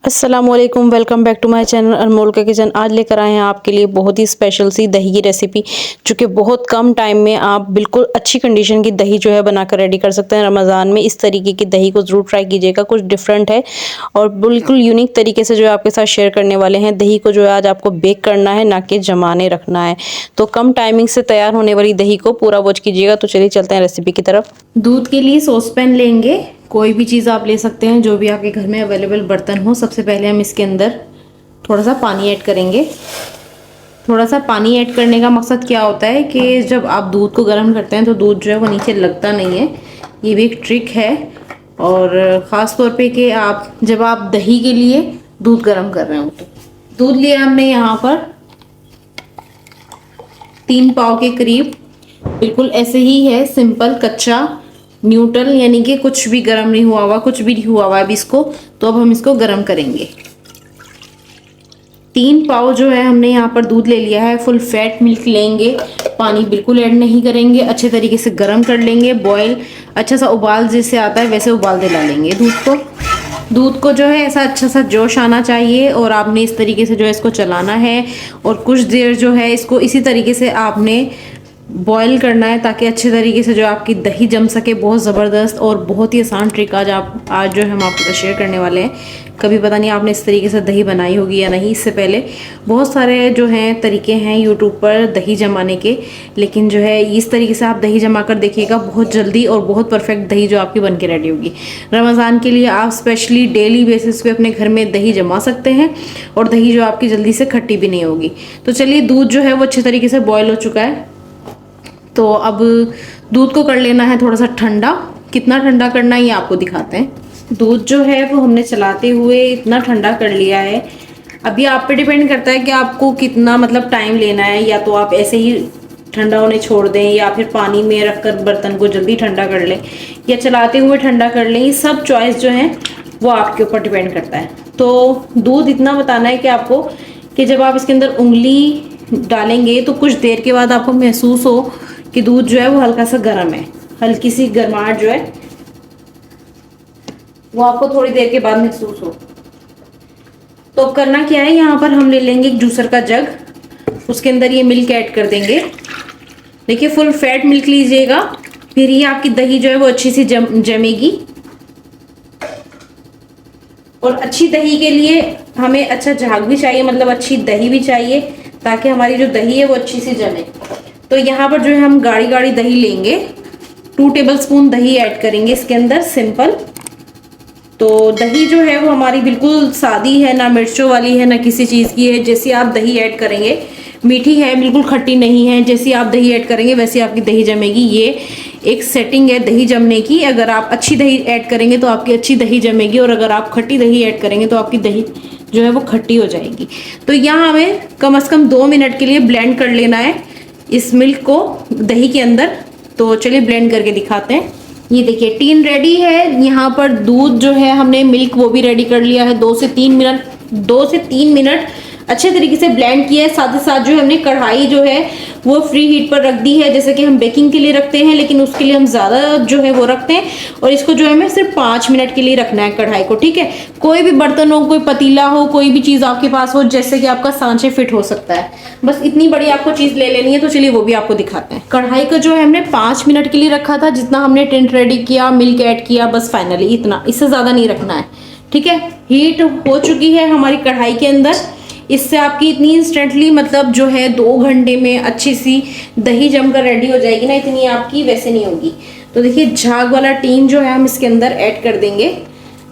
अस्सलामुअलैकुम, welcome back to my channel Anmol का kitchen. आज लेकर आए हैं आपके लिए बहुत ही स्पेशल सी दही की रेसिपी, जो कि बहुत कम टाइम में आप बिल्कुल अच्छी कंडीशन की दही जो है बनाकर रेडी कर सकते हैं। रमज़ान में इस तरीके की दही को ज़रूर ट्राई कीजिएगा, कुछ डिफरेंट है और बिल्कुल यूनिक तरीके से जो है आपके साथ शेयर करने वाले हैं। दही को जो है आज आपको बेक करना है, ना कि जमाने रखना है। तो कम टाइमिंग से तैयार होने वाली दही को पूरा वॉच कीजिएगा। तो चलिए चलते हैं रेसिपी की तरफ। दूध के लिए सॉस पैन लेंगे, कोई भी चीज़ आप ले सकते हैं, जो भी आपके घर में अवेलेबल बर्तन हो। सबसे पहले हम इसके अंदर थोड़ा सा पानी ऐड करेंगे। थोड़ा सा पानी ऐड करने का मकसद क्या होता है कि जब आप दूध को गर्म करते हैं तो दूध जो है वो नीचे लगता नहीं है। ये भी एक ट्रिक है, और ख़ास तौर पे कि जब आप दही के लिए दूध गर्म कर रहे हो। तो दूध लिया हमने यहाँ पर 3 पाव के करीब, बिल्कुल ऐसे ही है, सिंपल कच्चा न्यूट्रल, यानी कि कुछ भी गर्म नहीं हुआ हुआ, कुछ भी नहीं हुआ हुआ अभी इसको। तो अब हम इसको गर्म करेंगे। 3 पाव जो है हमने यहाँ पर दूध ले लिया है। फुल फैट मिल्क लेंगे, पानी बिल्कुल ऐड नहीं करेंगे। अच्छे तरीके से गर्म कर लेंगे, बॉयल अच्छा सा उबाल जैसे आता है वैसे उबाल दिला लेंगे दूध को जो है ऐसा अच्छा सा जोश आना चाहिए, और आपने इस तरीके से जो है इसको चलाना है। और कुछ देर जो है इसको इसी तरीके से आपने बॉईल करना है, ताकि अच्छे तरीके से जो आपकी दही जम सके। बहुत ज़बरदस्त और बहुत ही आसान ट्रिक आज जो हम आपके साथ शेयर करने वाले हैं। कभी पता नहीं आपने इस तरीके से दही बनाई होगी या नहीं। इससे पहले बहुत सारे जो हैं तरीके हैं यूट्यूब पर दही जमाने के, लेकिन जो है इस तरीके से आप दही जमा कर देखिएगा, बहुत जल्दी और बहुत परफेक्ट दही जो आपकी बन के रेडी होगी। रमज़ान के लिए आप स्पेशली डेली बेसिस पे अपने घर में दही जमा सकते हैं, और दही जो आपकी जल्दी से खट्टी भी नहीं होगी। तो चलिए, दूध जो है वो अच्छे तरीके से बॉयल हो चुका है। तो अब दूध को कर लेना है थोड़ा सा ठंडा। कितना ठंडा करना है ये आपको दिखाते हैं। दूध जो है वो हमने चलाते हुए इतना ठंडा कर लिया है। अभी आप पे डिपेंड करता है कि आपको कितना मतलब टाइम लेना है, या तो आप ऐसे ही ठंडा होने छोड़ दें, या फिर पानी में रखकर बर्तन को जल्दी ठंडा कर लें, या चलाते हुए ठंडा कर लें। ये सब चॉइस जो है वो आपके ऊपर डिपेंड करता है। तो दूध इतना बताना है कि आपको, कि जब आप इसके अंदर उंगली डालेंगे तो कुछ देर के बाद आपको महसूस हो कि दूध जो है वो हल्का सा गर्म है। हल्की सी गर्माहट जो है वो आपको थोड़ी देर के बाद महसूस हो। तो करना क्या है, यहाँ पर हम ले लेंगे एक जूसर का जग, उसके अंदर ये मिल्क ऐड कर देंगे। देखिए, फुल फैट मिल्क लीजिएगा, फिर ये आपकी दही जो है वो अच्छी सी जमेगी। और अच्छी दही के लिए हमें अच्छा झाग भी चाहिए, मतलब अच्छी दही भी चाहिए, ताकि हमारी जो दही है वो अच्छी सी जमे। तो यहाँ पर जो है हम गाढ़ी गाढ़ी दही लेंगे। 2 टेबलस्पून दही ऐड करेंगे इसके अंदर, सिंपल। तो दही जो है वो हमारी बिल्कुल सादी है, ना मिर्चों वाली है ना किसी चीज़ की है। जैसी आप दही ऐड करेंगे, मीठी है, बिल्कुल खट्टी नहीं है। जैसी आप दही ऐड करेंगे वैसी आपकी दही जमेगी। ये एक सेटिंग है दही जमने की। अगर आप अच्छी दही ऐड करेंगे तो आपकी अच्छी दही जमेगी, और अगर आप खट्टी दही ऐड करेंगे तो आपकी दही जो है वो खट्टी हो जाएगी। तो यहाँ हमें कम से कम 2 मिनट के लिए ब्लेंड कर लेना है इस मिल्क को दही के अंदर। तो चलिए ब्लेंड करके दिखाते हैं। ये देखिए, टीन रेडी है। यहाँ पर दूध जो है हमने मिल्क वो भी रेडी कर लिया है। 2 से 3 मिनट अच्छे तरीके से ब्लेंड किया है। साथ ही साथ जो है हमने कढ़ाई जो है वो फ्री हीट पर रख दी है, जैसे कि हम बेकिंग के लिए रखते हैं, लेकिन उसके लिए हम ज़्यादा जो है वो रखते हैं। और इसको जो है हमें सिर्फ 5 मिनट के लिए रखना है कढ़ाई को, ठीक है। कोई भी बर्तन हो, कोई पतीला हो, कोई भी चीज़ आपके पास हो, जैसे कि आपका सांचे फिट हो सकता है, बस इतनी बड़ी आपको चीज़ ले लेनी है। तो चलिए वो भी आपको दिखाते हैं। कढ़ाई को जो है हमने 5 मिनट के लिए रखा था, जितना हमने टिंट रेडी किया, मिल्क ऐड किया, बस फाइनली इतना, इससे ज़्यादा नहीं रखना है, ठीक है। हीट हो चुकी है हमारी कढ़ाई के अंदर। इससे आपकी इतनी इंस्टेंटली मतलब जो है 2 घंटे में अच्छी सी दही जमकर रेडी हो जाएगी ना, इतनी आपकी वैसे नहीं होगी। तो देखिए, झाग वाला टीन जो है हम इसके अंदर ऐड कर देंगे।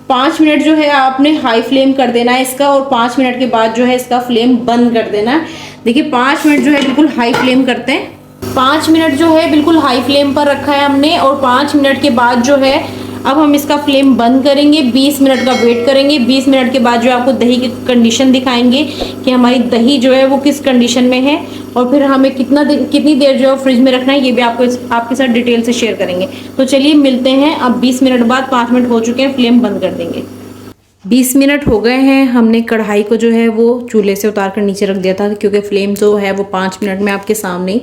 5 मिनट जो है आपने हाई फ्लेम कर देना है इसका, और 5 मिनट के बाद जो है इसका फ्लेम बंद कर देना है। देखिए, 5 मिनट जो है बिल्कुल हाई फ्लेम करते हैं। 5 मिनट जो है बिल्कुल हाई फ्लेम पर रखा है हमने, और 5 मिनट के बाद जो है अब हम इसका फ्लेम बंद करेंगे। 20 मिनट का वेट करेंगे। 20 मिनट के बाद जो आपको दही की कंडीशन दिखाएंगे कि हमारी दही जो है वो किस कंडीशन में है, और फिर हमें कितनी देर जो है फ्रिज में रखना है, ये भी आपके साथ डिटेल से शेयर करेंगे। तो चलिए मिलते हैं अब 20 मिनट बाद। 5 मिनट हो चुके हैं, फ्लेम बंद कर देंगे। 20 मिनट हो गए हैं। हमने कढ़ाई को जो है वो चूल्हे से उतार कर नीचे रख दिया था, क्योंकि फ्लेम जो है वो 5 मिनट में आपके सामने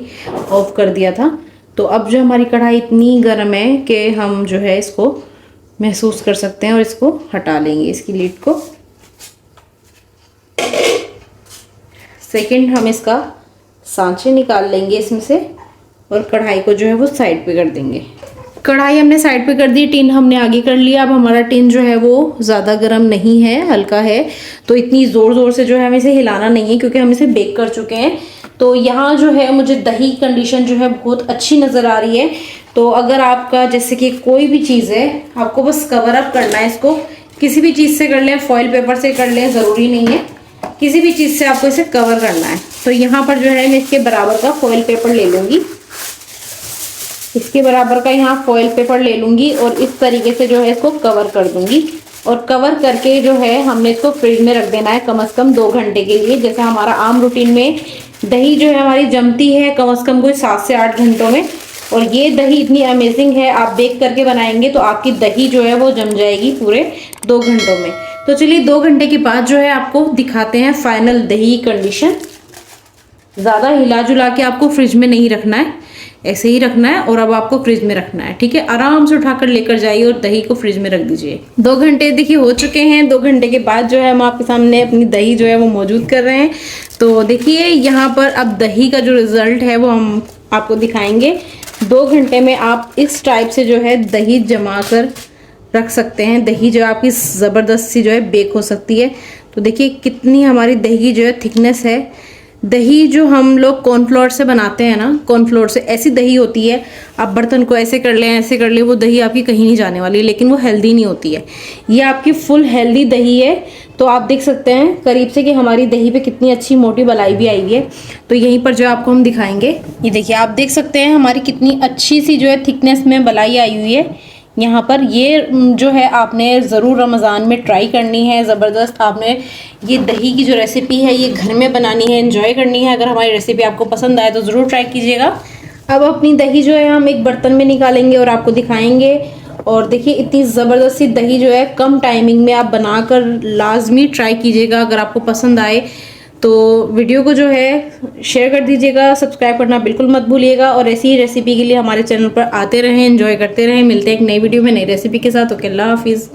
ऑफ कर दिया था। तो अब जो हमारी कढ़ाई इतनी गर्म है कि हम जो है इसको महसूस कर सकते हैं, और इसको हटा लेंगे, इसकी लीड को। सेकंड हम इसका सांचे निकाल लेंगे इसमें से और कढ़ाई को जो है वो साइड पे कर देंगे। कढ़ाई हमने साइड पे कर दी, टिन हमने आगे कर लिया। अब हमारा टिन जो है वो ज़्यादा गर्म नहीं है, हल्का है, तो इतनी ज़ोर ज़ोर से जो है हमें इसे हिलाना नहीं है क्योंकि हम इसे बेक कर चुके हैं। तो यहाँ जो है मुझे दही कंडीशन जो है बहुत अच्छी नज़र आ रही है। तो अगर आपका जैसे कि कोई भी चीज़ है, आपको बस कवर अप करना है इसको, किसी भी चीज़ से कर लें, फॉइल पेपर से कर लें, ज़रूरी नहीं है, किसी भी चीज़ से आपको इसे कवर करना है। तो यहाँ पर जो है मैं इसके बराबर का फॉइल पेपर ले लूँगी, इसके बराबर का यहाँ फॉइल पेपर ले लूँगी और इस तरीके से जो है इसको कवर कर दूँगी। और कवर करके जो है हमने इसको फ्रिज में रख देना है कम से कम 2 घंटे के लिए। जैसे हमारा आम रूटीन में दही जो है हमारी जमती है कम से कम कोई 7 से 8 घंटों में, और ये दही इतनी अमेजिंग है, आप बेक करके बनाएंगे तो आपकी दही जो है वो जम जाएगी पूरे 2 घंटों में। तो चलिए 2 घंटे के बाद जो है आपको दिखाते हैं फाइनल दही कंडीशन। ज़्यादा हिला जुला के आपको फ्रिज में नहीं रखना है, ऐसे ही रखना है और अब आपको फ्रिज में रखना है, ठीक है। आराम से उठाकर लेकर जाइए और दही को फ्रिज में रख दीजिए। 2 घंटे देखिए हो चुके हैं। 2 घंटे के बाद जो है हम आपके सामने अपनी दही जो है वो मौजूद कर रहे हैं। तो देखिए यहाँ पर अब दही का जो रिजल्ट है वो हम आपको दिखाएंगे। 2 घंटे में आप इस टाइप से जो है दही जमा कर रख सकते हैं। दही जो आपकी ज़बरदस्त सी जो है बेक हो सकती है। तो देखिए कितनी हमारी दही की जो है थिकनेस है। दही जो हम लोग कॉर्नफ्लोर से बनाते हैं ना, कॉर्नफ्लोर से ऐसी दही होती है। आप बर्तन को ऐसे कर लें, ऐसे कर लें, वो दही आपकी कहीं नहीं जाने वाली, लेकिन वो हेल्दी नहीं होती है। ये आपकी फुल हेल्दी दही है। तो आप देख सकते हैं करीब से कि हमारी दही पे कितनी अच्छी मोटी मलाई भी आई हुई है। तो यहीं पर जो आपको हम दिखाएंगे, ये देखिए आप देख सकते हैं हमारी कितनी अच्छी सी जो है थिकनेस में मलाई आई हुई है यहाँ पर। ये जो है आपने ज़रूर रमज़ान में ट्राई करनी है। ज़बरदस्त आपने ये दही की जो रेसिपी है ये घर में बनानी है, एंजॉय करनी है। अगर हमारी रेसिपी आपको पसंद आए तो ज़रूर ट्राई कीजिएगा। अब अपनी दही जो है हम एक बर्तन में निकालेंगे और आपको दिखाएंगे। और देखिए इतनी ज़बरदस्त सी दही जो है कम टाइमिंग में आप बनाकर लाजमी ट्राई कीजिएगा। अगर आपको पसंद आए तो वीडियो को जो है शेयर कर दीजिएगा, सब्सक्राइब करना बिल्कुल मत भूलिएगा। और ऐसी ही रेसिपी के लिए हमारे चैनल पर आते रहें, एंजॉय करते रहें। मिलते हैं एक नई वीडियो में नई रेसिपी के साथ। ओके, अल्लाह हाफिज़।